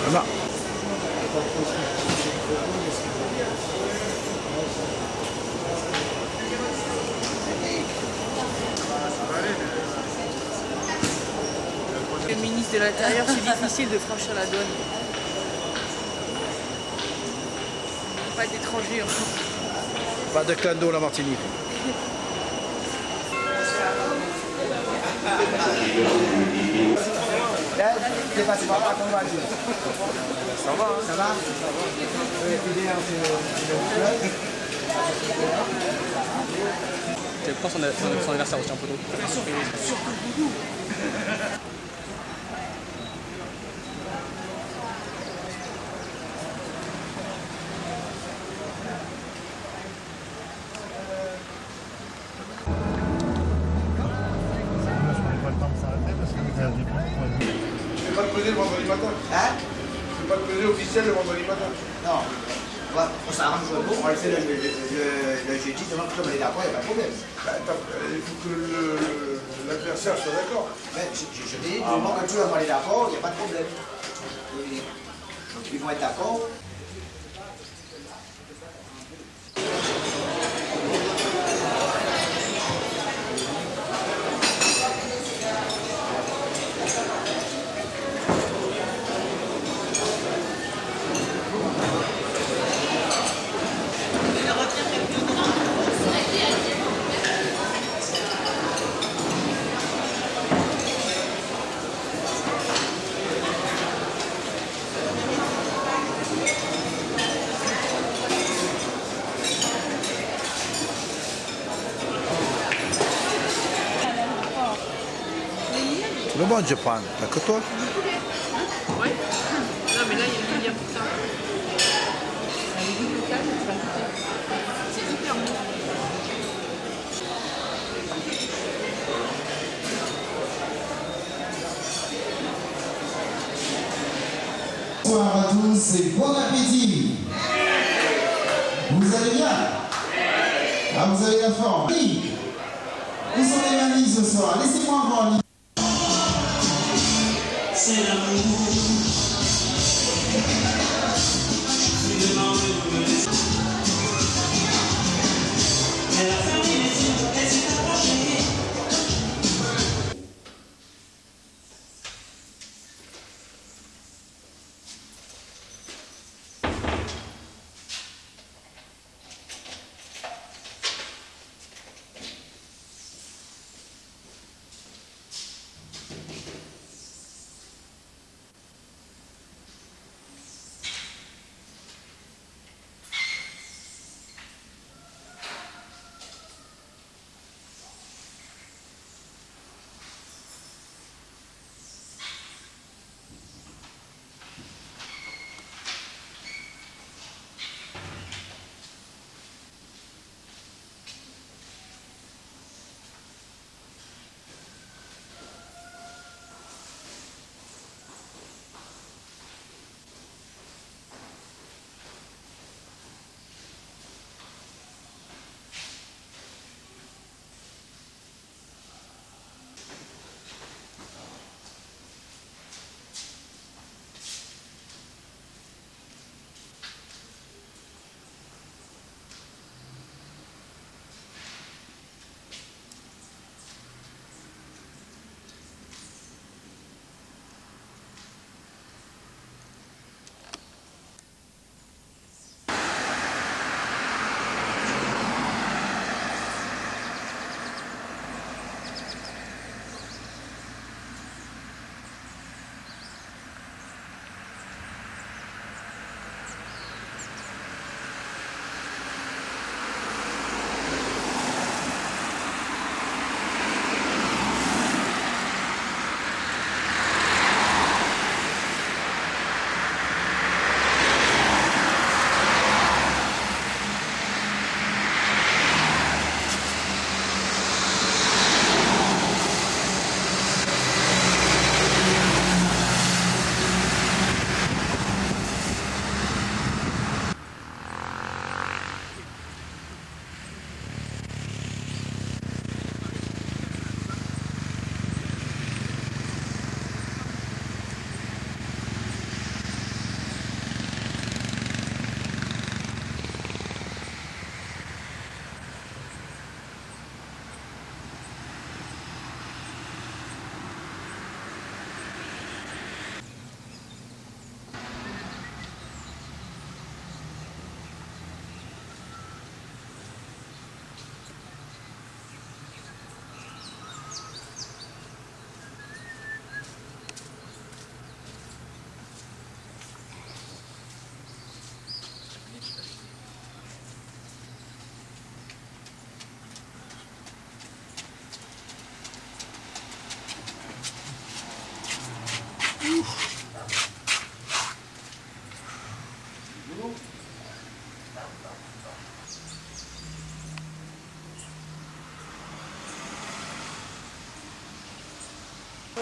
Non. Le ministre de l'Intérieur, c'est difficile de franchir la douane. Pas d'étrangers. Pas de clando la Martinique. T'es passé par là, comment vas-tu? Ça va, hein? Ça va? C'est pour son anniversaire aussi en photo. C'est pas le pesée le vendredi matin. Hein? C'est pas le pesée officiel le vendredi matin. Non. On s'arrange un peu, on le fait le jeudi, demain, comme on est d'accord, il n'y a pas de problème. Bah, il faut que l'adversaire soit d'accord. Mais je t'ai dit, du moment que tout le monde est d'accord, il n'y a pas de problème. Donc ils vont être d'accord. Le bon, je prends. T'as que toi? Ouais. Non, mais là, il y a une millième pour ça. C'est hyper bon. Bonsoir à tous et bon appétit. Vous allez bien? Ah, vous avez la forme. Oui. Où sont les mamies ce soir? Laissez-moi voir. C'est l'amour.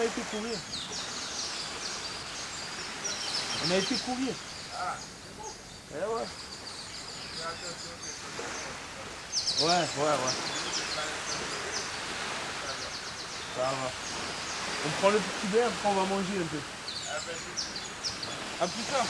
été courir. On a été courir. Eh ouais. Ouais. Ça va. On prend le petit verre, après on va manger un peu. À plus tard.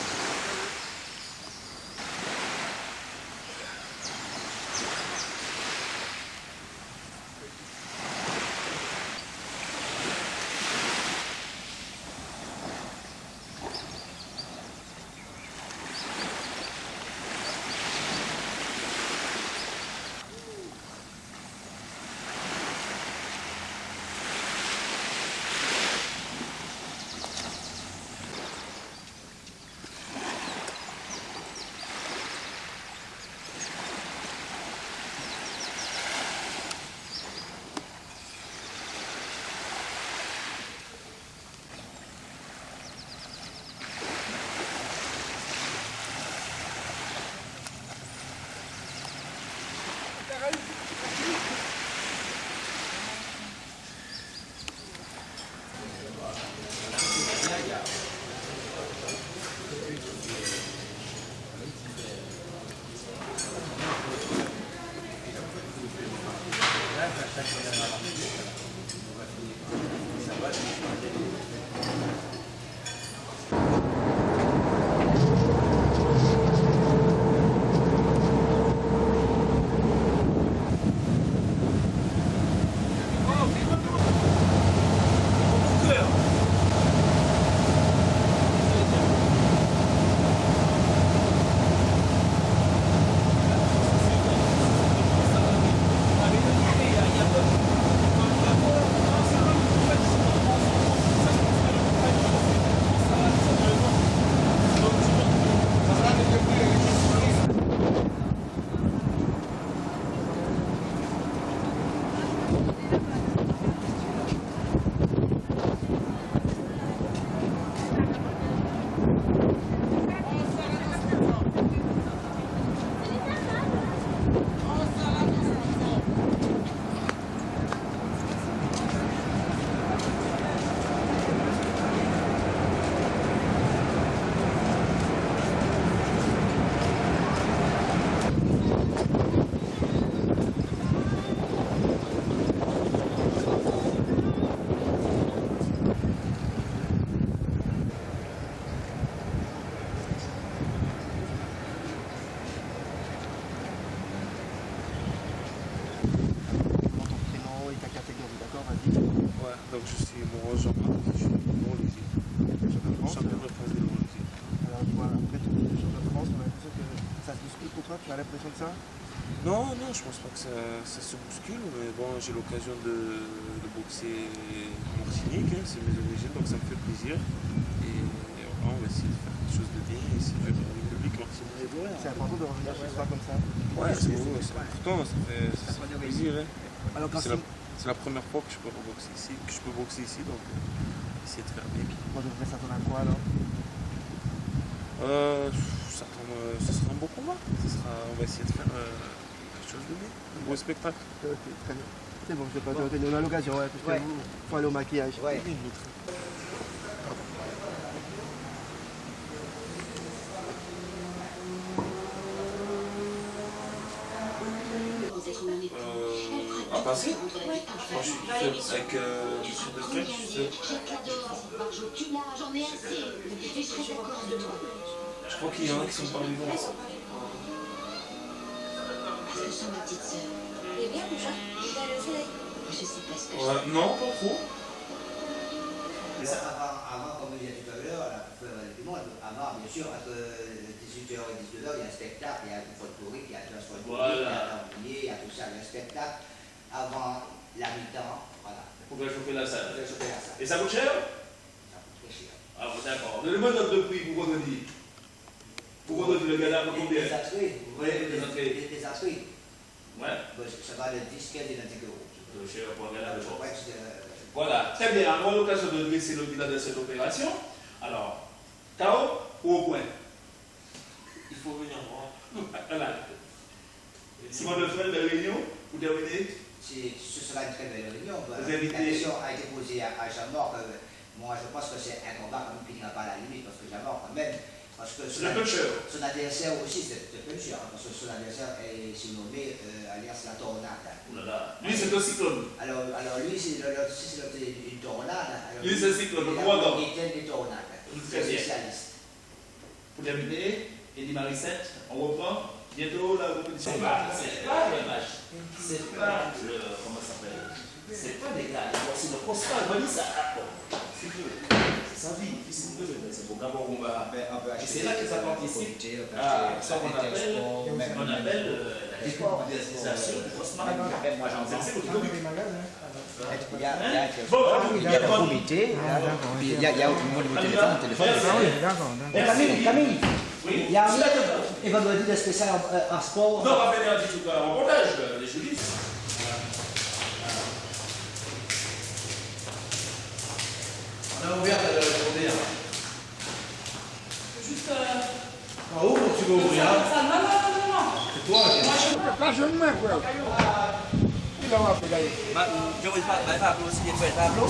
Donc je suis Moreau Jean-Marc, je suis neurologie. Champion de France de neurologie. Alors, tu vois, après ton champion de France, on a l'impression que ça se bouscule pour toi, tu as l'impression de ça? Non, je pense pas que ça se bouscule, mais bon, j'ai l'occasion de boxer Martinique, hein, c'est mes origines, donc ça me fait plaisir. Et on va essayer de faire quelque chose de bien, essayer de faire une public martiniquais. C'est important de revenir chez soi comme ça. Ouais, c'est important, ça fait plaisir. Hein. Alors, quand C'est la première fois que je peux boxer ici, donc essayer de faire bien. Moi, je voudrais s'attendre à quoi alors? Ça sera un beau combat. On va essayer de faire quelque chose de bien, un beau spectacle. Ok, très bien. C'est bon, je vais pas te retenir. On a l'occasion, ouais, parce que vous, faut aller au maquillage. Ouais. À passer? Moi je suis avec monsieur de Fred, je crois qu'il y en a qui sont pas vivants. Ce sont ma petite sœur. Il est bien déjà. Il est à le soleil. Je sais pas ce que je... Non, pas trop. Avant, comme il y a tout à l'heure, avant, bien sûr, entre 18h et 19h, il y a un spectacle, il y a une folklorique, il y a un folklorique, il y a un tambourier, il y a tout ça, il y a un spectacle. Avant la mi-temps, voilà. Pour faire chauffer la salle. Pour faire chauffer la salle. Et ça coûte cher? Ça coûte très cher. Ah bon, d'accord. Donnez-moi une note de prix pour vendredi. Pour vendredi, le gala, combien? Les entrées, vous voyez, les entrées. Les entrées. Ouais. Ça va de 10, 15 et 25 euros. C'est cher pour un gala de bon. Ouais, voilà, très bien. On a l'occasion de dresser le bilan de cette opération. Alors, KO ou au point? Il faut venir voir. Voilà. Simon de Fred, de réunion, pour terminer. ce sera une très belle réunion. Vous La invitez- question a été posée à Jean-Marc. Moi, je pense que c'est un combat qui ne finira pas à la limite, parce que Jean-Marc, quand même, parce que C'est le puncher. son adversaire aussi, c'est le puncher, parce que son adversaire est surnommé alias la tornade. Oh là là. Lui, c'est un cyclone. Alors lui, c'est une tornade. Alors, Lui, c'est un cyclone, le il ouragan. est des tornades. Très bien. Spécialiste. Pour terminer, Eddie Marissette, on reprend bientôt la compétition. C'est pas le match. C'est pas le. Comment ça s'appelle? C'est pas des gars. C'est le constat. On va dire ça. C'est que. C'est sa vie. C'est pour d'abord on va. Et c'est là que ça participe à ça qu'on appelle la démocratisation du post-marine. Moi, j'en sais c'est au niveau. Il y a le comité, puis il y a tout le monde au téléphone. Camille, Oui. il y a un vendredi de spécial en sport. Non, on va venir dire tout un reportage, les juristes. On a ouvert la journée. Juste. En haut, tu vas ouvrir. Non. C'est toi, Je vais pas Pablo aussi, il faut Pablo.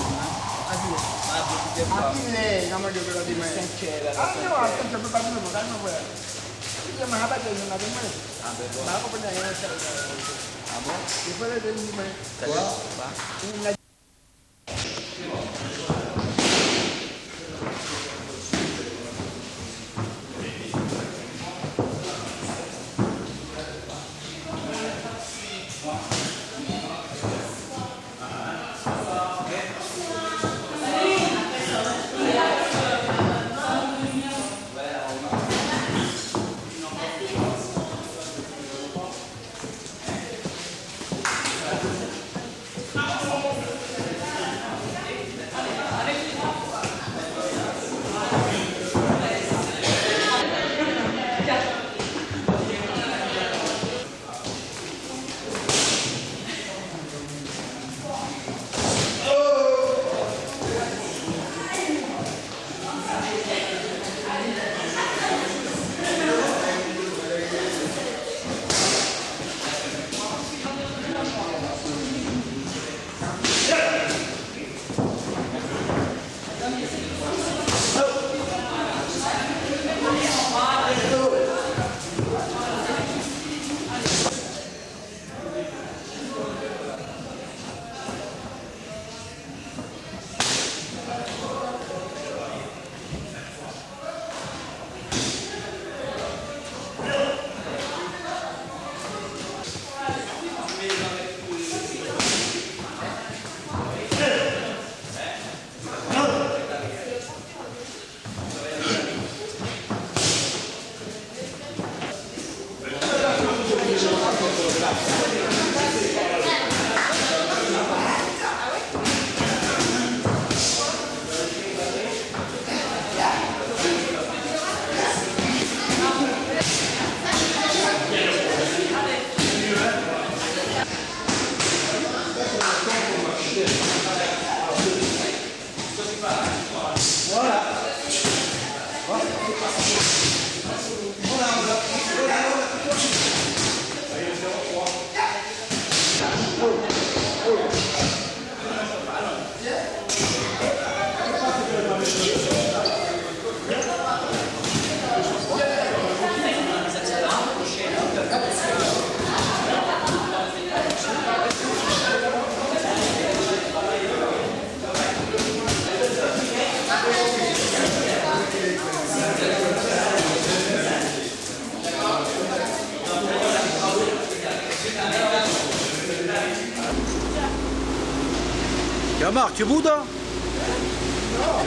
Marc, tu boudes?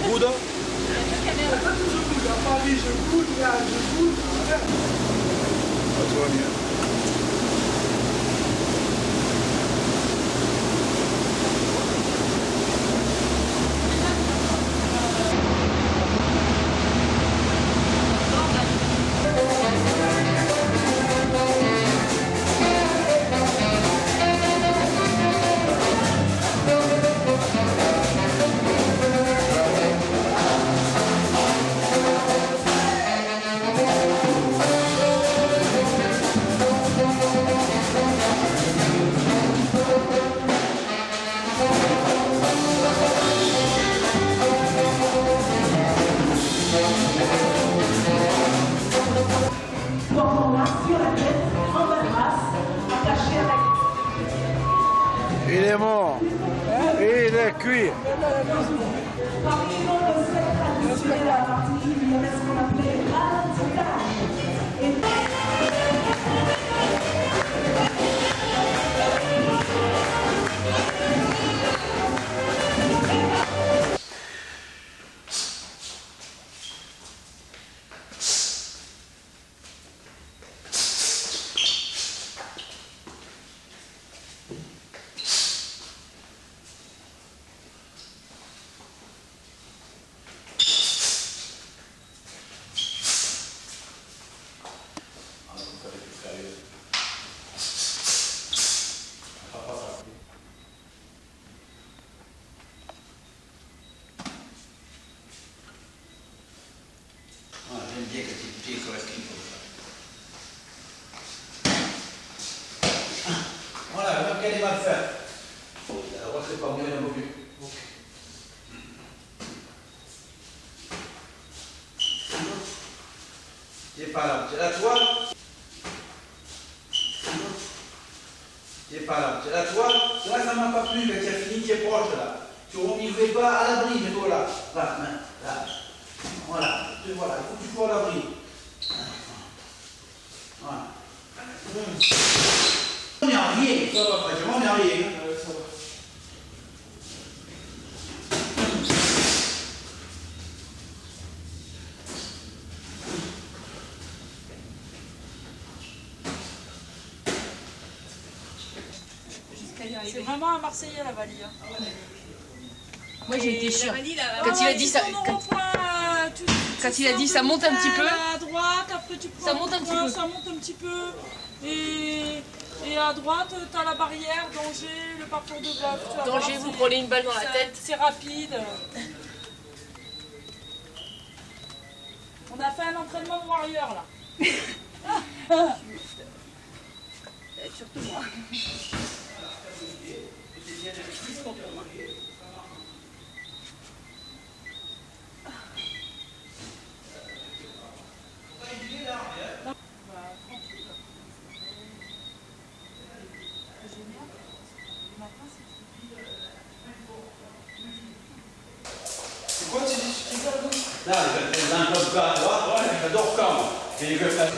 Tu boudes? mort. Et il est cuit. J'aime bien que tu pieds sur la qu'il faut. Voilà, même qu'elle est mal faite. Alors, c'est pas bien, non plus. Tu n'es pas là, tu es là, tu vois? Tu n'es pas là, tu es là, tu vois? C'est là que ça ne m'a pas plu, mais tu as fini, tu es proche là. Tu ne vivais pas à l'abri, mais toi là. Là, là. Voilà, il faut que tu sois à l'abri. Voilà. On n'y a rien, ça va pas, on n'y a rien. Ça va. C'est vraiment un Marseillais la Valie. Hein. Moi j'ai été chiant. Quand il a dit ça, quand il a dit ça monte un petit peu. À droite, après tu prends ça monte un petit peu. Ça monte un petit peu. Et à droite, t'as la barrière, danger, le parcours de bluff. Danger, vous prenez une balle dans la tête. C'est rapide. On a fait un entraînement de warrior là. Surtout moi. Quoi tu dis? Là, il a un peu de gars à droite, j'adore quand. Et il veut faire.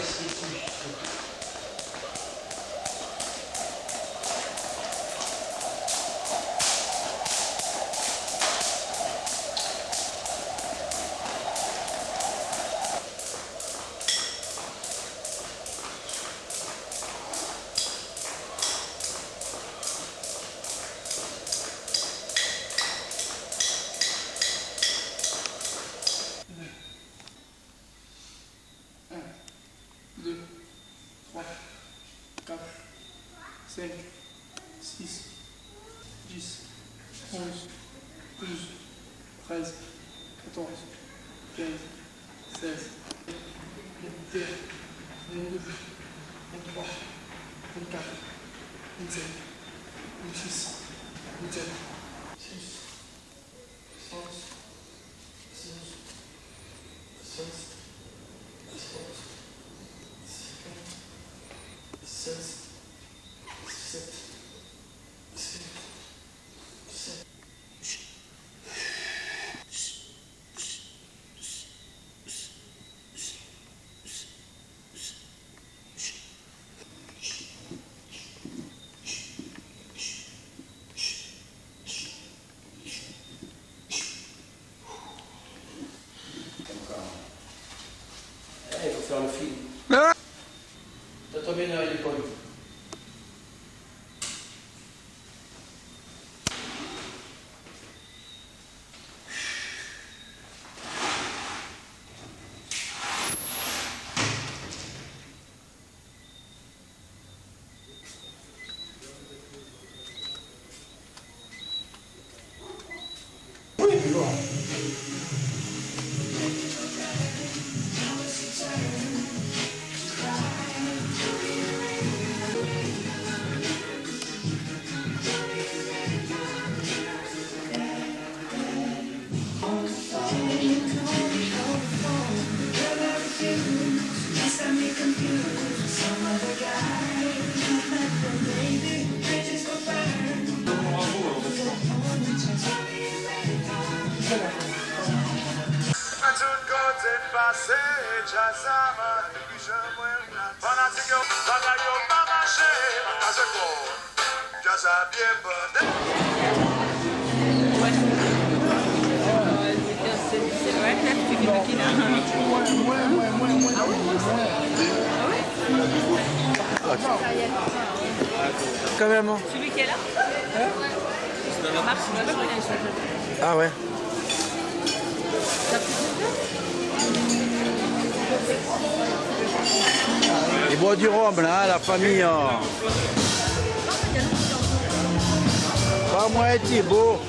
Il faut faire le film. T'as tombé dans l'épaule. Quand même. Celui qui est là Ah ouais. Les bois du Rhum, là, la famille. Pas moi, Thibaut.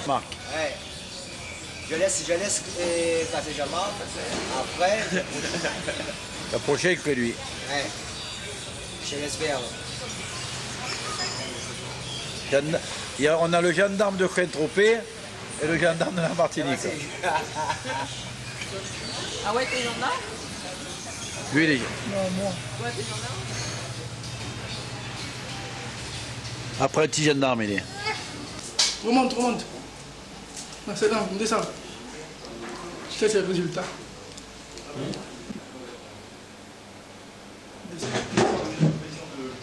Marc. Ouais. Je laisse passer Jean-Marc. Après, La prochaine que lui. ouais. Je laisse faire. On a le gendarme de Saint-Tropez et le gendarme de la Martinique. Ah ouais, t'es gendarme? Lui, il est... Non, moi. Ouais, t'es gendarme? Après le petit gendarme, il est. Remonte. Non, c'est là, on descend. C'est le résultat.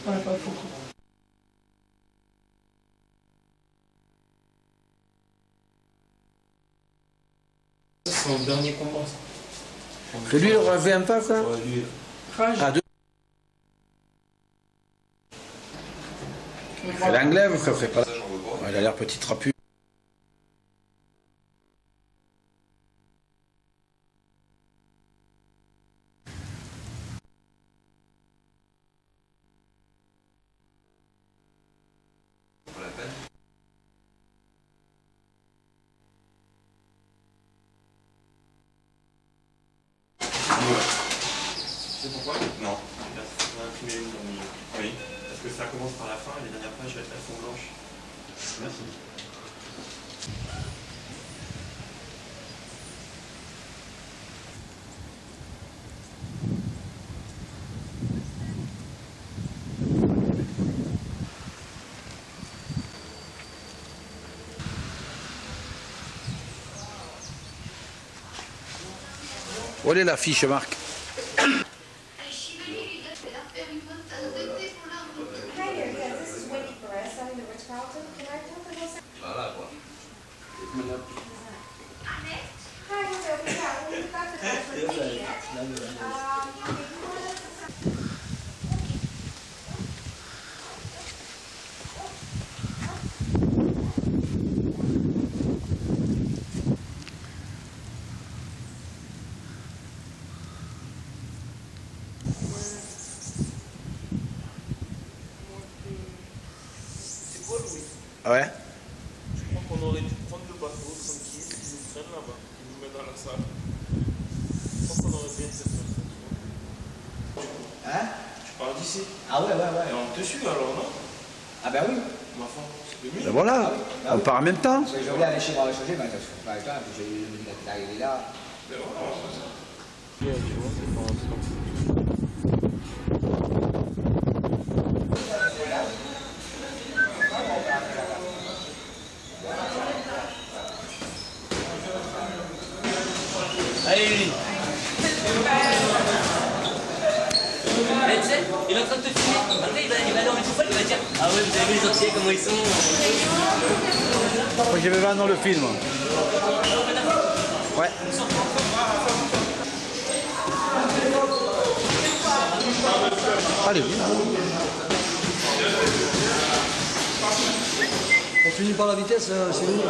Ouais, pas trop. C'est son dernier combat. Que lui, il aura fait un pas, ça? Ouais, lui. Rage. Ah, deux. C'est l'anglais, ça fait pas. Ouais, il a l'air petit trapu. C'est pourquoi? Non. Il a imprimé une dans le milieu. Oui. Parce que ça commence par la fin et les dernières pages, elles sont blanches. Merci. Où est l'affiche, Marc? Voilà quoi. Ouais. Je crois qu'on aurait dû prendre le bateau tranquille, ils nous prennent là-bas, ils nous mettent dans la salle. Je crois qu'on aurait bien fait ça. Hein? Tu pars d'ici. Ah ouais. Et on te suit alors, non? Ah ben oui. Ma foi, c'est mieux. Ben voilà, on part en même temps. Parce que je voulais aller chez moi changer, mais je ne pas le temps, puis je me dis qu'il est arrivé là. Ben voilà, c'est ça. Allez, mais tu sais, il est en train de te filmer. Après, il va dans une fois, il va dire ah ouais, vous avez vu les entiers, comment ils sont. Moi, je vais voir dans le film. Ouais. Allez, On finit par la vitesse, c'est nous.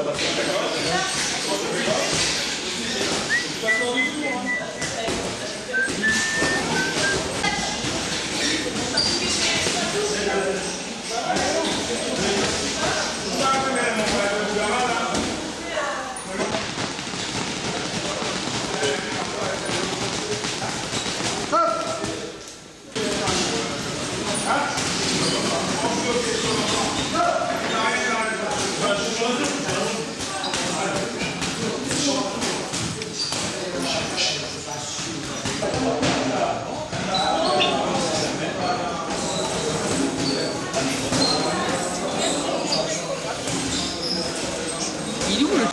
Il est où le...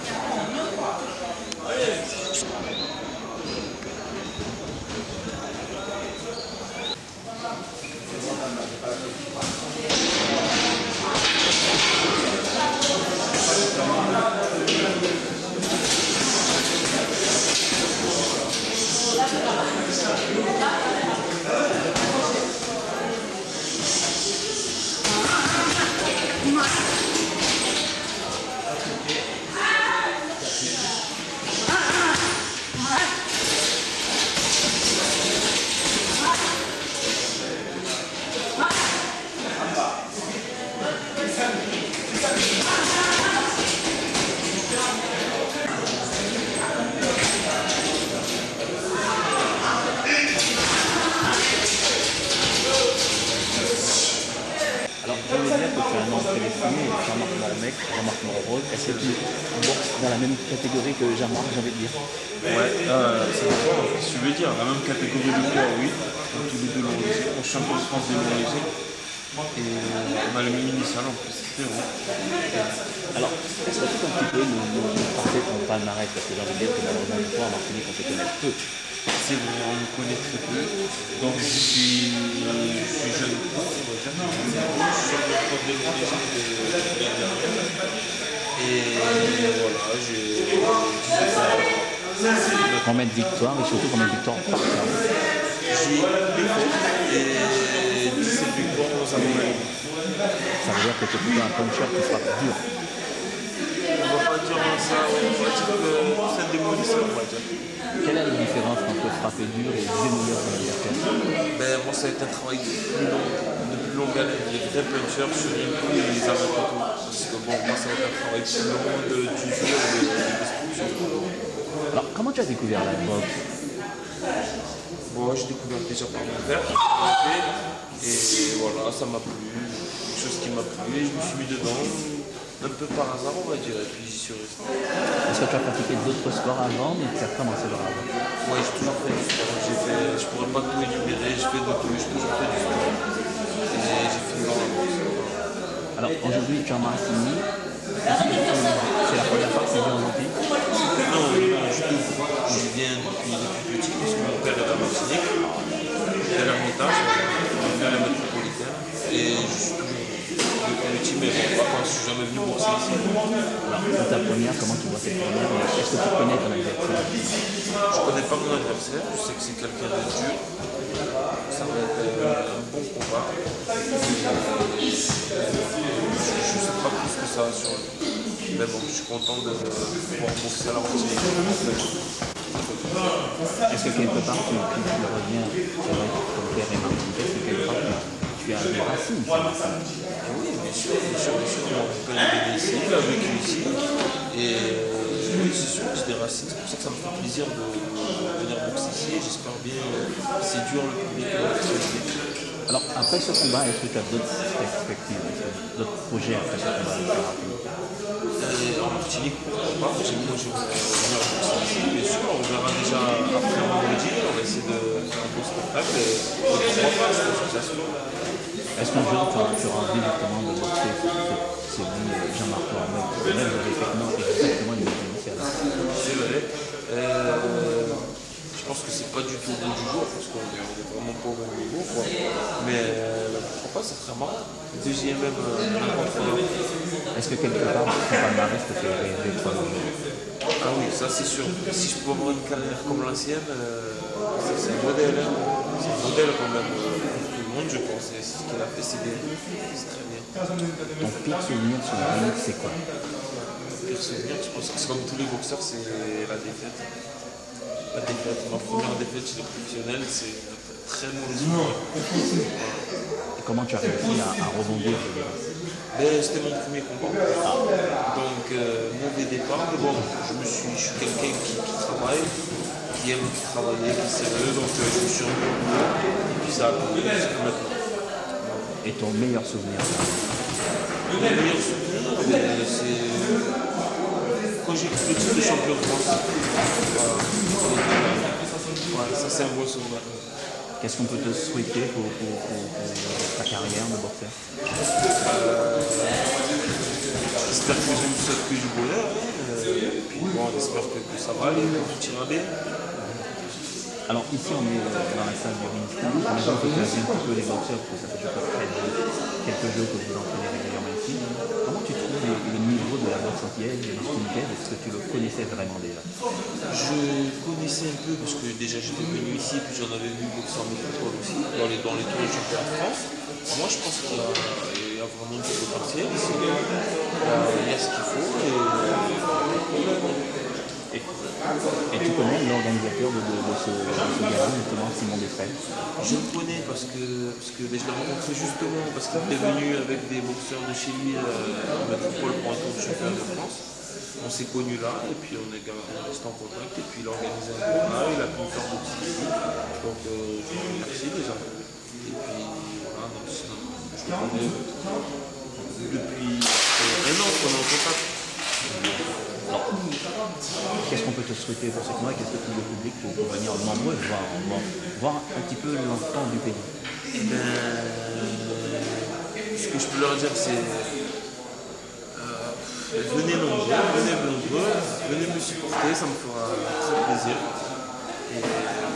Alors, je veux dire que tu as un nom téléphonique, Jean-Marc Mormec, Jean-Marc Morrose. Est-ce que tu boxes dans la même catégorie que Jean-Marc, j'ai envie de dire? Ouais, ça dépend. Si tu veux dire, la même catégorie de poids, oui. On tous les deux lourds légers. On est champion de France des lourds légers. Et on a le même initial en plus, c'était vrai. Alors, est-ce que tu peux un petit peu nous parler de ton palmarès? Parce que j'ai envie de dire que malheureusement, toi, en Martinique, on te connaît peu. C'est vrai, on me connaît très peu. Donc je suis jeune pro, on va dire. Je suis champion de France des lourds légers de l'année dernière. Et voilà, j'ai 17 ans. Combien de victoires et surtout combien de victoires par carrière? J'ai eu et 17 victoires dans un moment. Ça veut dire que tu es plutôt un puncher qui frappe dur. On va pas dire ça, on va dire que c'est un démolisseur, on va dire. Quelle est la différence entre frapper dur et démolir son adversaire? Ben, moi, ça a été un travail de plus longue haleine. Les vrais punchers sur une coup, ils les arrêtent pas tout. Parce que bon, moi, ça va être un travail plus long d'usure et de destruction. Alors, comment tu as découvert la boxe? Bon, j'ai découvert déjà par mon père. Et voilà, ça m'a plu. Quelque chose qui m'a plu et je me suis mis dedans. Un peu par hasard, on va dire, et puis j'y suis resté. Est-ce que tu as pratiqué d'autres sports avant, mais tu as commencé par avant? Oui, j'ai toujours fait du sport. Je pourrais pas tout énumérer, j'ai toujours fait du sport. Et j'ai fini dans la boxe. Alors, aujourd'hui, tu es en Martinique. Est-ce que c'est la première fois que tu viens en Martinique? Non, je tout. Je viens depuis petit, parce que mon père est à Martinique. J'étais à l'Ermitage, je viens à la métropolitaine. Et je suis toujours depuis petit, mais bon, je suis jamais venu bourser ici. Alors, pour ta première, comment tu vois cette première? Est-ce que tu connais ton adversaire? Je connais pas mon adversaire, je sais que c'est quelqu'un de dur. Ça va être un bon combat. Je sais pas plus que ça sur lui. Mais bon, je suis content de pouvoir boxer à la Martinique. Est-ce que quelque part tu reviens, c'est vrai que ton père est martiniquais, est-ce que quelque part tu as des racines sur Martinique? Oui, bien sûr. Mon père est né ici, il a vécu ici. Et Oui, c'est sûr que j'ai des racines, c'est pour ça que ça me fait plaisir de venir boxer ici. J'espère bien séduire le public de l'actualité. Alors, après ce combat, est-ce que tu as d'autres perspectives, d'autres projets après ce combat? En Martinique, pourquoi pas? J'ai venir boxer ici, bien sûr. On verra déjà après vendredi. On va essayer de faire un spectacle. Et pourquoi pas, je pense que ça se fait. Est-ce qu'un jour tu auras envie justement de boxer celui Jean-Marc Laurent qui lève effectivement exactement une initiale? C'est vrai. Je pense que c'est pas du tout au bout du jour parce qu'on est vraiment pas au même niveau, quoi. Mais pourquoi pas, ça serait marrant. Deuxième même contre. Est-ce que quelque part ton palmarès te fait rêver toi le jour? Ah oui, ça c'est sûr. Si je peux avoir une carrière comme l'ancienne, c'est un modèle. C'est un modèle quand même pour tout le monde, je pense. Et c'est ce qu'il a fait, c'est bien. C'est très bien. Ton pire souvenir sur la ring, c'est quoi? Mon pire souvenir, je pense que c'est comme tous les boxeurs, c'est la défaite. La défaite, ma première défaite chez les professionnels, c'est un très mauvais souvenir. Et comment tu as réussi à rebondir? C'était mon premier combat. Donc, mauvais départ, mais bon, je suis quelqu'un qui travaille, qui aime travailler, qui est sérieux, donc je me suis remis au boulot, et puis ça a continué jusqu'à maintenant. Et ton meilleur souvenir? Mon meilleur souvenir, c'est quand j'ai pris le titre de champion de France. Voilà, ça c'est un bon souvenir. Qu'est-ce qu'on peut te souhaiter pour ta carrière de boxeur? J'espère que je me souhaite que du bonheur. Et puis bon, j'espère que ça va aller, que tout ira bien. Alors ici on est dans la salle du ring. J'imagine que tu as vu un petit peu les boxeurs parce que ça fait quelques jours que vous entraînez régulièrement ici. Comment tu trouves le niveau de la boxe antillaise et du Skinhead? Est-ce que tu le connaissais vraiment déjà? Je connaissais un peu parce que déjà j'étais venu ici et puis j'en avais vu boxer en métropole aussi, dans les tours de championnat de France. Moi je pense qu'il y a vraiment du potentiel ici. Il y a ce qu'il faut et tu connais l'organisateur de ce gala, justement, Simon Desprez? Je le connais parce que je l'ai rencontré justement parce qu'il était venu avec des boxeurs de chez lui en métropole pour un tour du championnat de France. On s'est connus là et puis on est resté en contact et puis il a organisé un tournoi, il a pu me faire boxer ici. Donc merci déjà. Et puis voilà, donc, je le connais depuis un an qu'on est en contact. Alors, qu'est-ce qu'on peut te souhaiter pour cette mois? Qu'est-ce que tu veux le public pour venir nombreux voir un petit peu l'enfant du pays? Ce que je peux leur dire, c'est venez nombreux, venez me supporter, ça me fera très plaisir. Et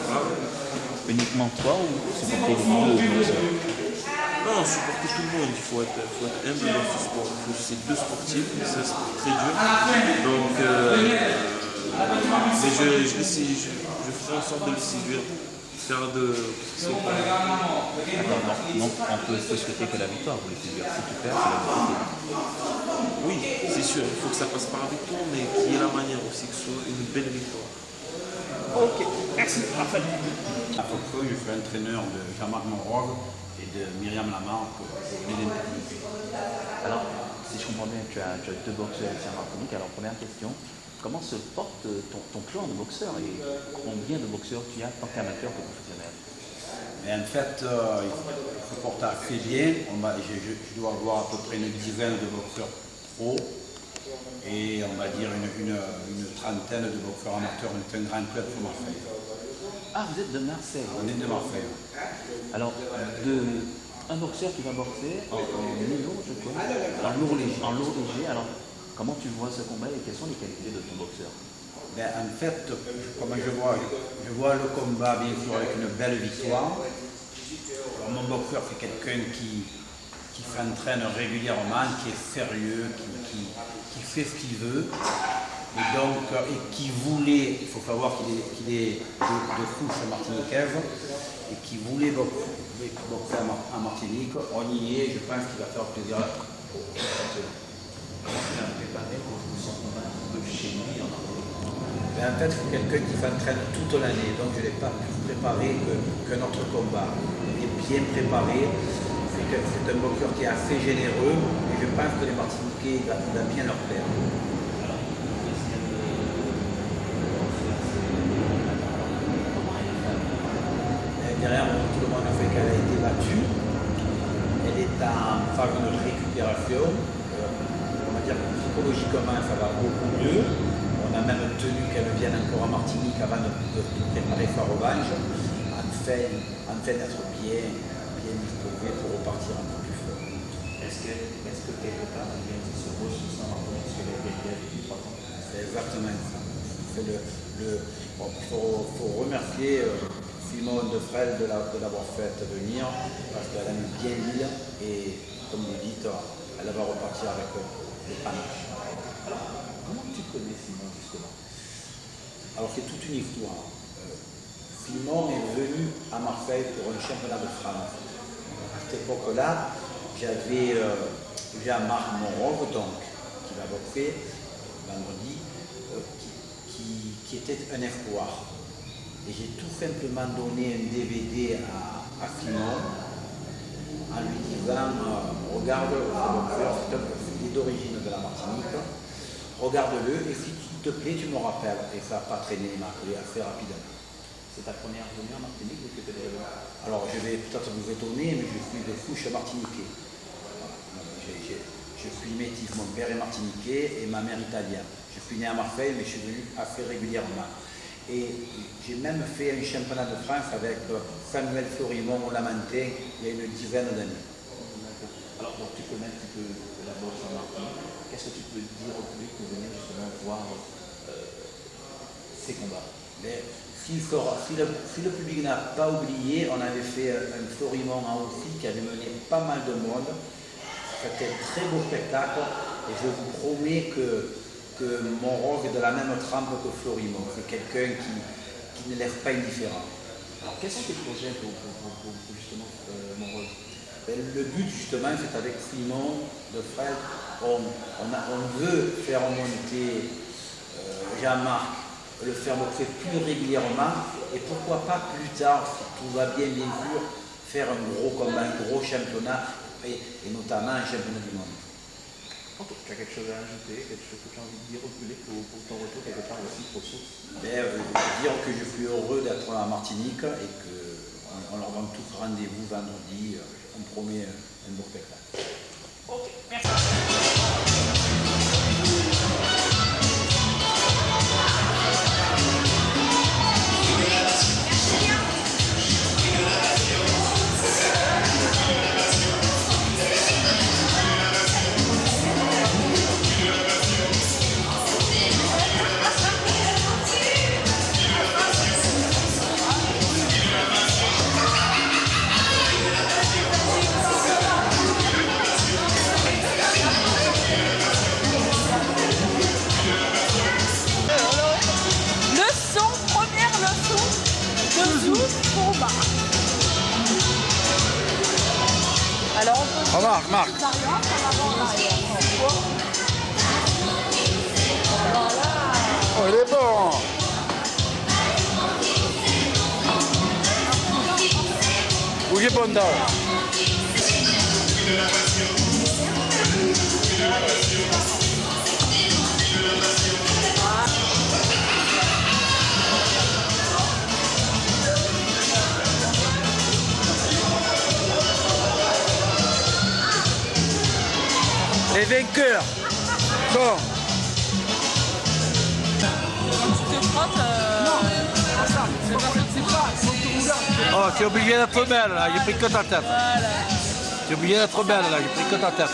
voilà. Uniquement toi ou supporter les deux boxeurs? Non, supporter tout le monde, il faut être humble dans ce sport. C'est deux sportifs, c'est un sport très dur. Donc, je ferai en sorte de le séduire, faire de ce qu'on peut. Donc, on peut se souhaiter que la victoire pour les séduire. Si tu perds, c'est la victoire. Oui, c'est sûr, il faut que ça passe par la victoire, mais qu'il y ait la manière aussi que ce soit une belle victoire. Ok, merci, parfait. À Foucault, je suis entraîneur de Jean-Marc Monrogue et de Myriam Lamar pour les interviews. Alors, si je comprends bien, tu as deux boxeurs ici en Martinique. Alors, première question, comment se porte ton clan de boxeurs et combien de boxeurs tu as tant qu'amateur que professionnel? Mais en fait, il se porte assez bien. Je dois avoir à peu près une dizaine de boxeurs pro et on va dire une trentaine de boxeurs amateurs. On est un grand club pour Marseille. Ah, vous êtes de Marseille? On est de Marseille. Alors, un boxeur qui va boxer en lourd, je crois, en lourd léger. Alors, comment tu vois ce combat et quelles sont les qualités de ton boxeur? Ben, en fait, comment je vois le combat bien sûr avec une belle victoire. Alors, mon boxeur, c'est quelqu'un qui s'entraîne régulièrement, qui est sérieux, qui fait ce qu'il veut. Et donc, qui voulait, il faut savoir qu'il est de souche martiniquaise, et qui voulait boxer en Martinique. On y est, je pense qu'il va faire plaisir à mais en fait, il faut quelqu'un qui s'entraîne toute l'année, donc je ne l'ai pas plus préparé que notre combat. Il est bien préparé, c'est un boxeur qui est assez généreux, et je pense que les Martiniquais, il va bien leur plaire. battue. Elle est en phase de récupération. On va dire que psychologiquement, ça va beaucoup mieux. On a même tenu qu'elle vienne encore à Martinique avant de préparer sa revanche, en fait d'être bien disposée pour repartir un peu plus fort. Est-ce que quelque part, il y a ce ressentiment Martinique sur les rivières depuis 3 ans? C'est exactement ça. Il faut remercier Simone de Frel de l'avoir fait venir, parce qu'elle aime bien l'île et, comme vous dites, elle va repartir avec le panache. Alors, comment tu connais Simone justement? Alors c'est toute une histoire. Simone est venu à Marseille pour un championnat de France. À cette époque-là, j'avais Jean-Marc Monrove, donc, qui va boxer vendredi, qui était un espoir. Et j'ai tout simplement donné un DVD à Simon en lui disant regarde ce boxeur, il est d'origine de la Martinique, regarde-le et si il te plaît, tu me rappelles. Et ça n'a pas traîné, il m'a appelé assez rapidement. C'est ta première venue en Martinique ou tu étais déjà venu? Alors je vais peut-être vous étonner, mais je suis de souche martiniquais. Voilà. Je suis métis, mon père est martiniquais et ma mère italienne. Je suis né à Marseille, mais je suis venu assez régulièrement. Et j'ai même fait un championnat de France avec Samuel Florimond au Lamentin il y a une dizaine d'années. Alors, donc, tu connais un petit peu la boxe en Martinique. Qu'est-ce que tu peux dire au public pour venir justement voir ces combats? Mais, si le public n'a pas oublié, on avait fait un Florimond en Russie qui avait mené pas mal de monde. C'était un très beau spectacle et je vous promets que Monrove est de la même trempe que Florimond. C'est quelqu'un qui ne laisse pas indifférent. Alors, quels sont tes projets pour justement Monrove? Le but justement, c'est avec Simon de Frel, on veut faire monter Jean-Marc, le faire boxer plus régulièrement et pourquoi pas plus tard, si tout va bien sûr, faire un gros combat, un gros championnat et notamment un championnat du monde. Ok, tu as quelque chose à ajouter, quelque chose que tu as envie de dire au public pour ton retour quelque part aussi pour Source? Dire que je suis heureux d'être à Martinique et qu'on leur donne tous rendez-vous vendredi. On promet un beau spectacle. Ok, merci. Alors on peut remarque, Marc. Oh, il est bon. Où est bon là? Les vainqueurs sont... Quand tu te frottes, Oh, tu es obligé d'être belle là, j'ai pris que ta tête. Voilà. Tu es obligé d'être belle là, j'ai pris que ta tête.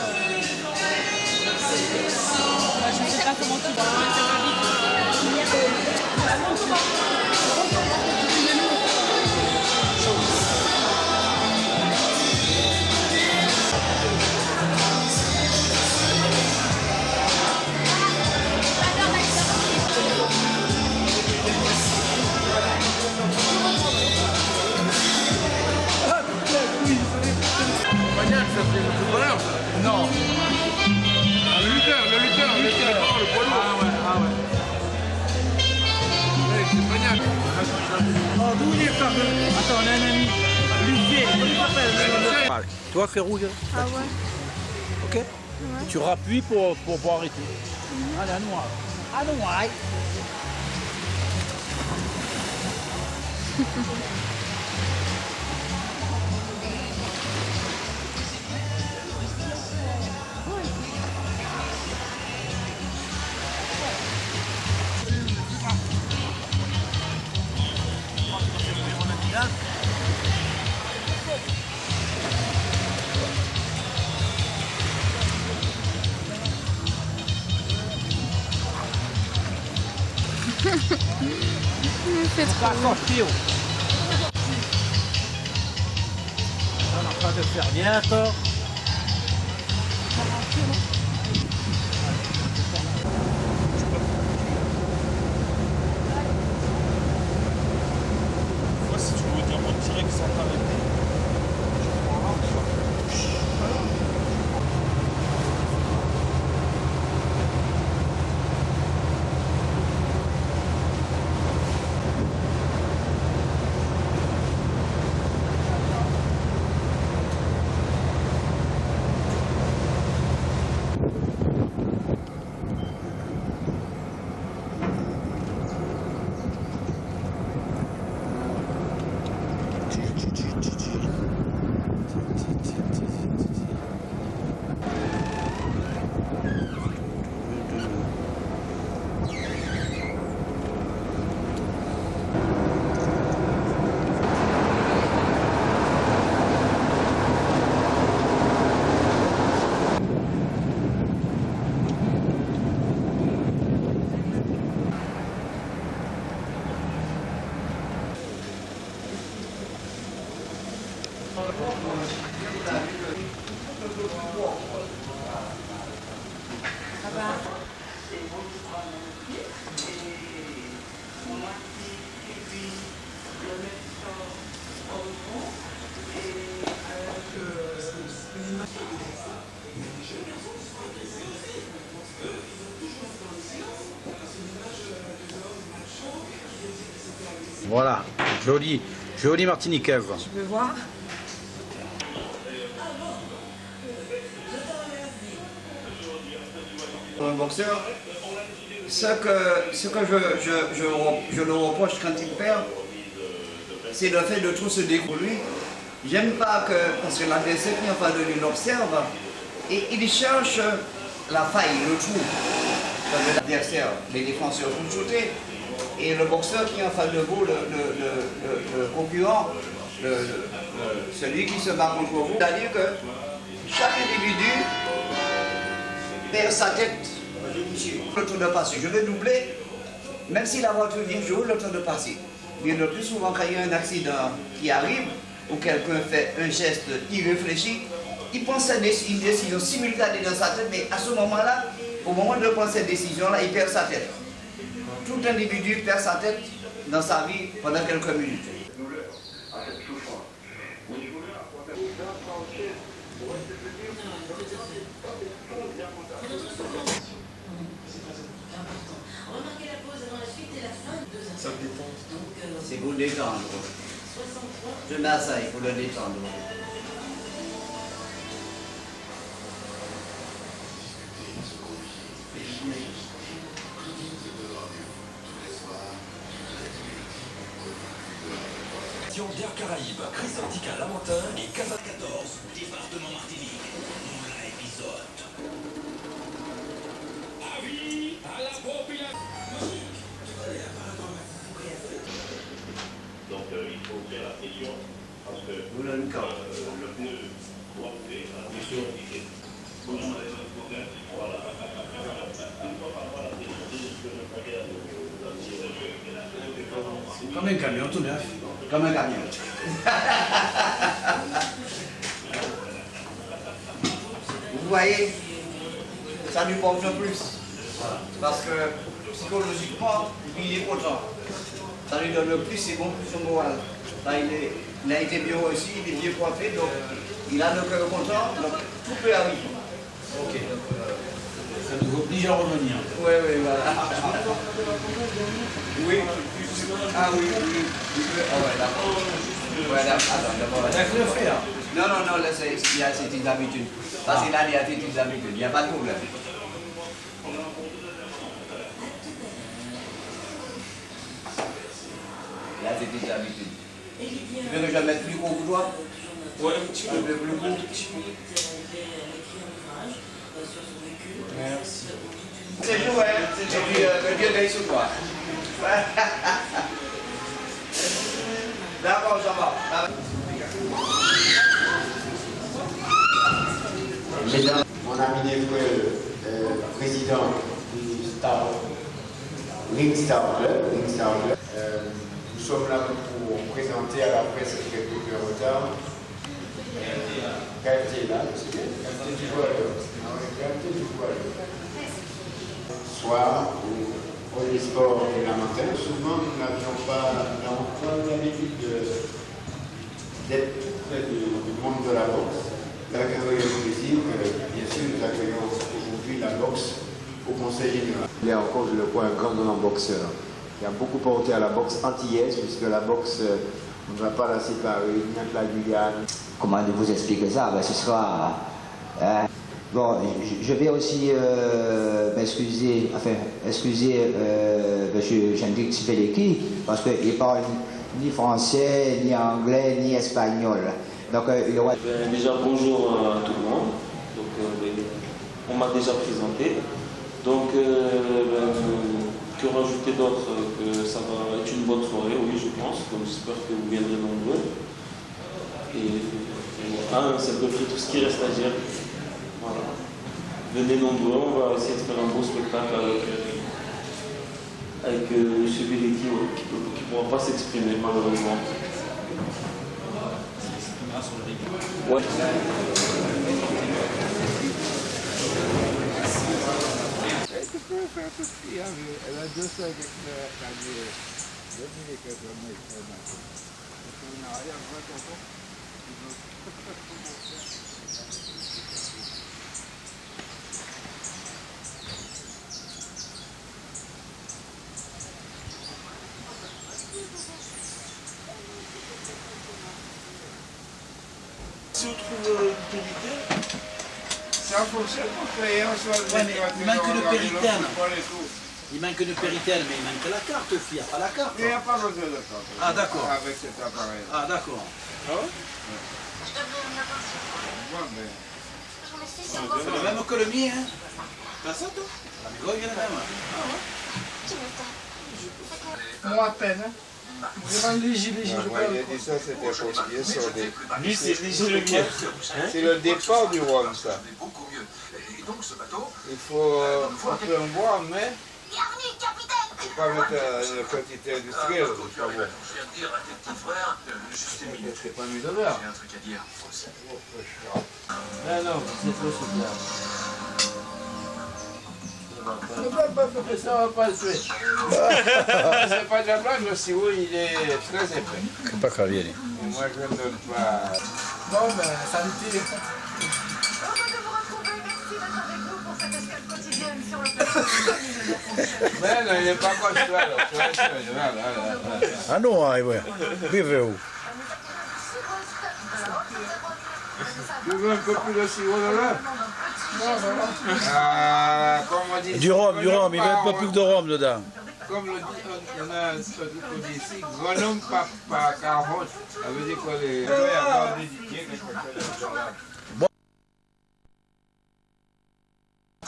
Je ne sais pas comment tu vas. Non. Le lutteur, le poids lourd. Ah ouais. Ouais, c'est Magnac. Oh, d'où il est ça? Attends, on a un ami. Lucier, comment il s'appelle? Toi, fais rouge. Ah ouais. Ok? Ouais. Tu rappuies pour arrêter. Allez, à noir. À noir. fait trop. Accroche, Théo. On est en train de faire bientôt. Moi, si tu veux dire mon direct sans t'arrêter, je prends là, tu vas. Voilà, joli, joli martiniquaise. Je veux voir. Un boxeur, ce que je le reproche quand il perd, c'est le fait de tout se dérouler. J'aime pas que, parce que l'adversaire qui en face de lui l'observe, et il cherche la faille, le trou de l'adversaire. Les défenseurs vont shooter, et le boxeur qui est en face de vous, le concurrent, celui qui se bat contre vous, c'est-à-dire que chaque individu perd sa tête. Le tour de passer, je vais doubler, même si la voiture vient, je roule le tour de passer. Mais le plus souvent, quand il y a un accident qui arrive, ou quelqu'un fait un geste irréfléchi, il pense à une décision simultanée dans sa tête, mais à ce moment-là, au moment de prendre cette décision-là, il perd sa tête. Tout individu perd sa tête dans sa vie pendant quelques minutes. C'est pour le détendre. Je mets ça, il faut le détendre. d'Air Caraïbes, Chrysantica Lamentin et Casa 14, département Martinique. Voilà épisode. Avis à la population. Donc il faut faire attention parce que le pneu doit faire attention. Voilà. Comme un camion tout neuf. Comme un camion. Vous voyez, ça lui porte plus. Parce que psychologiquement, il est content. Ça lui donne le plus, c'est bon pour son moral. Là, il a été bien reçu, il est bien coiffé, donc il a le cœur content, donc tout peut arriver. Ok. Ça nous oblige à revenir. Oui, oui, voilà. Oui. Ah oui, oui. Ah ouais, d'accord. Ouais, attends, d'abord. Avec le frère. Non, non, non, là, il y a ses petites habitudes. Parce qu'il a des petites habitudes, il n'y a pas de problème. Il a ses petites habitudes. Tu veux que je mette plus gros que toi? Ouais, un petit peu. Un peu plus gros. Merci. C'est joué, hein? Et puis, que Dieu veille sur toi. D'accord, ça va. Mesdames, mon ami Nefuel, président du Ring Star Club, Nous sommes là pour présenter à la presse quelques peu en retard. KFT là, c'est bien. KFT du voile. KFT du voile. Soir, au sport et la matin. Souvent, nous n'avons pas l'habitude d'être tout près du monde de la boxe. Avec un réel plaisir, bien sûr, nous accueillons aujourd'hui la boxe au Conseil général. Il y a encore, je le crois, un grand nom boxeur. Il y a beaucoup porté à la boxe antillaise, puisque la boxe, on ne va pas la séparer, ni entre la Guyane. Comment vous expliquer ça? Ce sera... bon, je vais aussi m'excuser, M. Hendrik Sibeleki, parce qu'il ne parle ni français, ni anglais, ni espagnol. Donc, il aura... Déjà, bonjour à tout le monde. Donc, on m'a déjà présenté. Donc, que rajouter d'autre? Que ça va être une bonne soirée, oui, je pense. Donc, j'espère que vous viendrez nombreux. Et voilà, c'est à peu près tout ce qui reste à dire. Voilà. Venez nombreux, on va essayer de faire un beau spectacle avec M. Belletti qui ne pourra pas s'exprimer, malheureusement. Ouais. Tu peux faire tout ce qu'il y a, elle a 200 avec la Dominique, on n'a rien à voir. Si on trouve une péritaine, ça fonctionne pour créer un soir. Ouais, mais il manque une péritaine. Il manque une péritaine, mais il manque la carte aussi. Il n'y a pas la carte. Il n'y a pas besoin de carte. Ah, d'accord. Avec cet appareil. Ah, d'accord. Ah ouais? C'est le même que le mien, hein? T'as ça, toi? La mégogne est la même. Ah ouais? Moi, à peine, hein? Moi, il a dit ça, c'était posté sur des... Lui, c'est le mien. C'est le départ du Rhum, ça. Il faut on peut en boire, mais il ne faut pas mettre une quantité industrielle. C'est pas bon. C'est pas mis de verre. J'ai un truc à dire. Non, non, c'est trop super. Ça va pas le tuer. C'est pas de la blague, le sirop il est très épais. C'est pas cavier. Moi je ne donne pas. Bon ben, salut. Mais non, il n'est pas comme toi alors. Ah non, ouais. Vivez-vous. Tu veux un peu plus de sirop dedans? Ah, comme on dit. Du rhum, il veut un peu plus de rhum dedans. Comme le dit, il y en a un truc qu'on dit ici, grenouille par carotte. Ça veut dire qu'on est. Bon.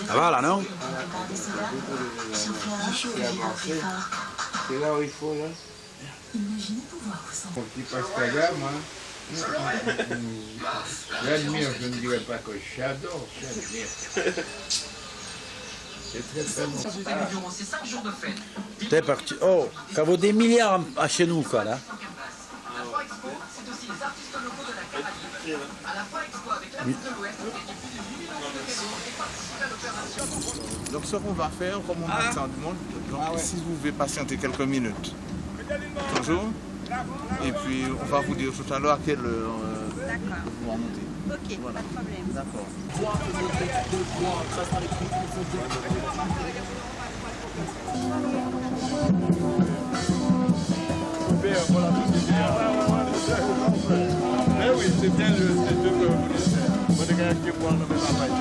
Ça va là, non? C'est là où il faut, là. Imaginez pouvoir vous sentir. Mon petit Pascal, moi. J'admire, je ne dirais pas que j'adore, j'admire. C'est très bon. C'est 5 jours de fête. T'es parti. Oh, ça vaut des milliards à chez nous, quoi, là. La Foire Expo, c'est aussi les artistes locaux de la Caraïbe. À la Foire Expo, avec la ville de l'Ouest, et plus de 10 000 participants et participer à l'opération. Donc ce qu'on va faire, comme on attend du monde, donc si vous pouvez patienter quelques minutes, toujours, et puis on va vous dire tout à l'heure à quelle heure vous remontez. Ok, voilà. Pas de problème. D'accord. Mais oui, c'est bien le deux que vous dites. Vous avez gagné pour le même travail.